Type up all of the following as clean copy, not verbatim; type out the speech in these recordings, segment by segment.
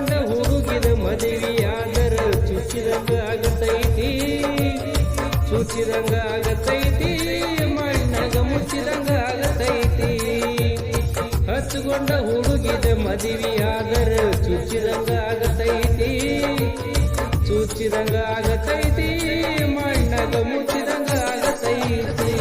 ಹಚ್ಚಗೊಂಡ ಹುಡುಗಿದ ಮದುವೆಯಾದರ ಚುಚ್ಚಿದಂಗ ಆಗತೈತಿ ಚುಚ್ಚಿದಂಗ ಆಗತೈತಿ ಮಣ್ಣಾಗ ಮುಚ್ಚಿದಂಗ ಆಗತೈತಿ ಹಚ್ಚಗೊಂಡ ಹುಡುಗಿದ ಮದುವೆಯಾದರ ಚುಚ್ಚಿದಂಗ ಆಗತೈತಿ ಚುಚ್ಚಿದಂಗ ಆಗತೈತಿ ಮಣ್ಣಾಗ ಮುಚ್ಚಿದಂಗ ಆಗತೈತಿ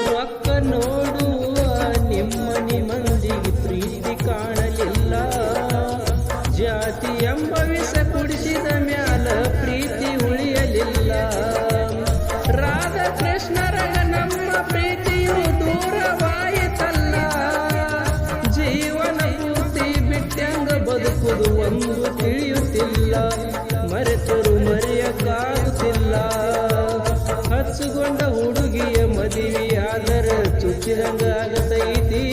ರೊಕ್ಕ ನೋಡುವ ನಿಮ್ಮನಿ ಮಂದಿಗೆ ಪ್ರೀತಿ ಕಾಣಲಿಲ್ಲ ಜಾತಿ ಎಂಬ ವಿಷ ಕುಡಿಸಿದ ಮ್ಯಾಲ ಪ್ರೀತಿ ಉಳಿಯಲಿಲ್ಲ ರಾಧಾಕೃಷ್ಣರಾಗ ನಮ್ಮ ಪ್ರೀತಿಯು ದೂರವಾಯಿತಲ್ಲ ಜೀವನ ಪೂರ್ತಿ ಬಿಟ್ಟಂಗ ಬದುಕುದು ಒಂದು ತಿಳಿಯುತ್ತಿಲ್ಲ ಮರೆತರು ಮರೆಯಕ್ಕಾಗುತ್ತಿಲ್ಲ ಹಚ್ಚುಗೊಂಡ ಹುಡುಗಿಯ ಮದುವೆಯಾದರ ಚುಚ್ಚಿದಂಗ ಆಗತೈತಿ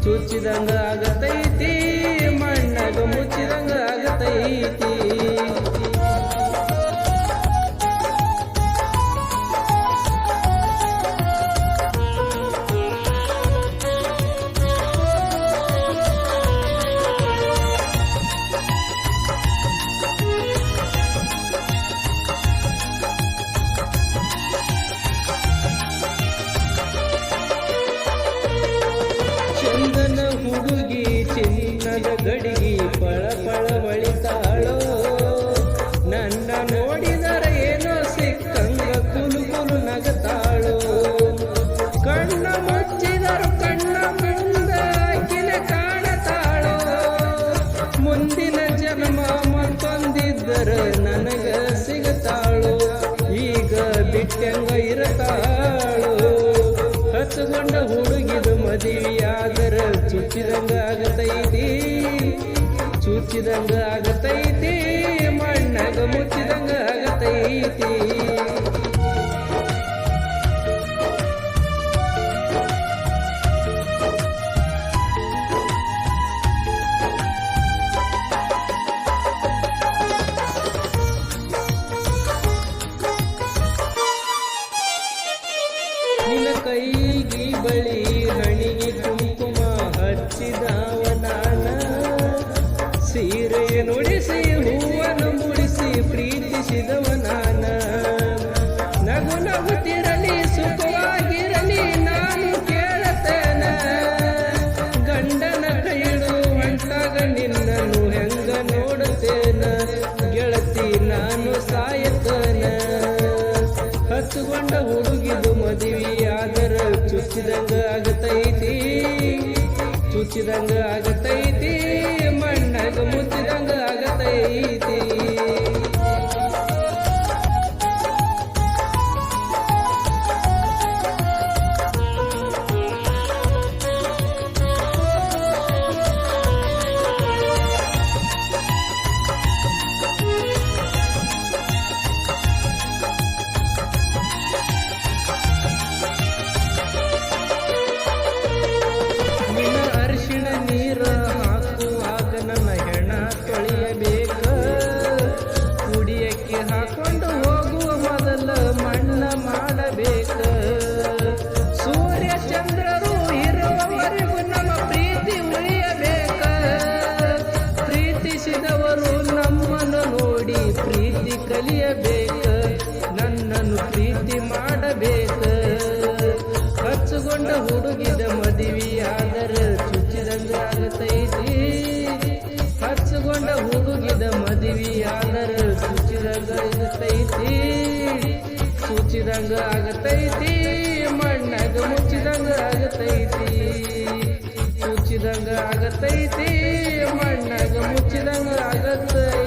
ಚುಚ್ಚಿದಂಗ ಆಗತೈತಿ ಮಣ್ಣಾಗ ಮುಚ್ಚಿದಂಗ ಆಗತೈತಿ ಚಂದನ ಹುಡುಗಿ ಚಿನ್ನದ ಗಡಿಗೆ ಪಳ ಪಳ ಬಳಿತಾಳೋ ನನ್ನ ನೋಡಿದರೆ ಏನೋ ಸಿಕ್ಕಂಗ ಕುಲು ಕುಲು ನಗತಾಳೋ ಕಣ್ಣ ಮುಚ್ಚಿದರು ಕಣ್ಣ ಮುಂದ ಆಕಿನ ಕಾಣತಾಳೋ ಮುಂದಿನ ಜನ್ಮ ಮತ್ತೊಂದಿದ್ದರ ನನಗ ಸಿಗತಾಳೋ ಈಗ ಬಿಟ್ಟಂಗ ಇರತಾಳೋ ಹಚ್ಚಗೊಂಡ ಹುಡುಗಿದು ಮದುವೆಯಾದರ ಚುಚ್ಚಿದಂಗ ಆಗತೈತಿ ಚುಚ್ಚಿದಂಗ ಆಗತೈತಿ ಮಣ್ಣಾಗ ಮುಚ್ಚಿದಂಗ ಆಗತೈತಿ ನಿನ್ನ ಕೈಗಿ ಬಳಿ ಹಣಿಗೆ ಕುಂಕುಮ ಹಚ್ಚಿದವ ನಾನ ಸೀರೆಯ ನುಡಿಸಿ ಹೂವನ್ನು ಮುಡಿಸಿ ಪ್ರೀತಿಸಿದವ ನಾನ ನಗು ನಗುತ್ತಿರಲಿ ಸುಖವಾಗಿರಲಿ ನಾನು ಕೇಳತೇನ ಗಂಡನ ಕೈಡು ಹೊಂಟಾಗ ನಿನ್ನನ್ನು ಹೆಂಗ ನೋಡುತ್ತೇನ ಗೆಳತಿ ನಾನು ಸಾಯತನ ಹಚ್ಚುಗೊಂಡ ಹುಡುಗಿದು ಮದುವೆಯಾದರ ಚುಚ್ಚಿದಂಗ ಆಗತೈತಿ ಚುಚ್ಚಿದಂಗ ಆಗತೈತಿ ಮಣ್ಣಾಗ ಮುಚ್ಚಿದಂಗ ಆಗತೈತಿ ನೀರ ಹಾಕುವಾಗ ನನ್ನ ಹೆಣ ತೊಳೆಯಬೇಕ ಕುಡಿಯಕ್ಕೆ ಹಾಕೊಂಡು ಹೋಗುವ ಮೊದಲ ಮಣ್ಣ ಮಾಡಬೇಕ ಸೂರ್ಯ ಚಂದ್ರರು ಇರುವವರೆಗೂ ನಮ್ಮ ಪ್ರೀತಿ ಉಳಿಯಬೇಕ ಪ್ರೀತಿಸಿದವರು ನಮ್ಮನ್ನು ನೋಡಿ ಪ್ರೀತಿ ಕಲಿಯಬೇಕ ನನ್ನನ್ನು ಪ್ರೀತಿ ಮಾಡಬೇಕ ಹಚ್ಚುಗೊಂಡ ಹುಡುಗಿದ ಮದುವೆಯಾದರ ಚುಚ್ಚಿದಂಗ ಆಗತೈತಿ ಹಚ್ಚುಗೊಂಡ ಹುಡುಗಿದ ಮದುವೆಯಾದರ ಚುಚ್ಚಿದಂಗ ಆಗತೈತಿ ಚುಚ್ಚಿದಂಗ ಆಗತೈತಿ ಮಣ್ಣಾಗ ಮುಚ್ಚಿದಂಗ ಆಗತೈತಿ ಚುಚ್ಚಿದಂಗ ಆಗತೈತಿ ಮಣ್ಣಾಗ ಮುಚ್ಚಿದಂಗ ಆಗತೈತಿ